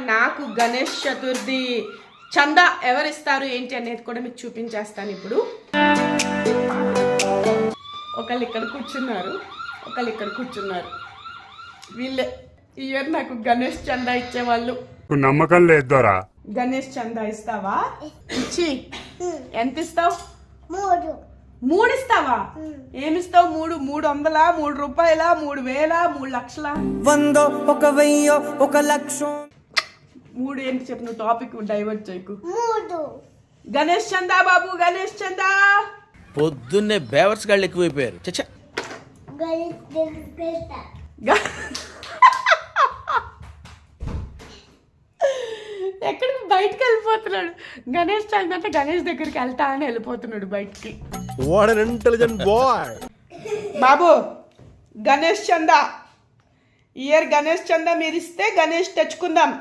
నాకు గణేష్ చతుర్థి చందా ఎవరిస్తారు ఏంటి అనేది కూడా మీకు చూపించేస్తాను ఇప్పుడు. ఒకళ్ళు ఇక్కడ కూర్చున్నారు, వీళ్ళే ఈ ఇయర్ నాకు గణేష్ చందా ఇచ్చేవాళ్ళు. నమ్మకం లేదురా. గణేష్ చందా ఇస్తావా? ఇచ్చి ఎంత ఇస్తావు? 3 ఇస్తావా? ఏమిస్తావు? 300, 3 రూపాయల, 3000, 3 లక్షల? 100, 1000, 1 లక్షం. 3 ఏంటి చెప్పు, నువ్వు టాపిక్ డైవర్ట్ చేయకు. గణేష్ చందా బాబు, గణేష్ చందా. పొద్దున్నే బేవర్స్ గాళ్ళు ఎక్కువైపోయారు. చచ్చా ఎక్కడికి బయటకు వెళ్ళిపోతున్నాడు. గణేష్ చందా అంటే గణేష్ దగ్గరికి వెళ్తా అని వెళ్ళిపోతున్నాడు బయటికి. What an intelligent boy. బాబు గణేష్ చందా, ఇయర్ గణేష్ చందా మీరు ఇస్తే గణేష్ తెచ్చుకుందాం.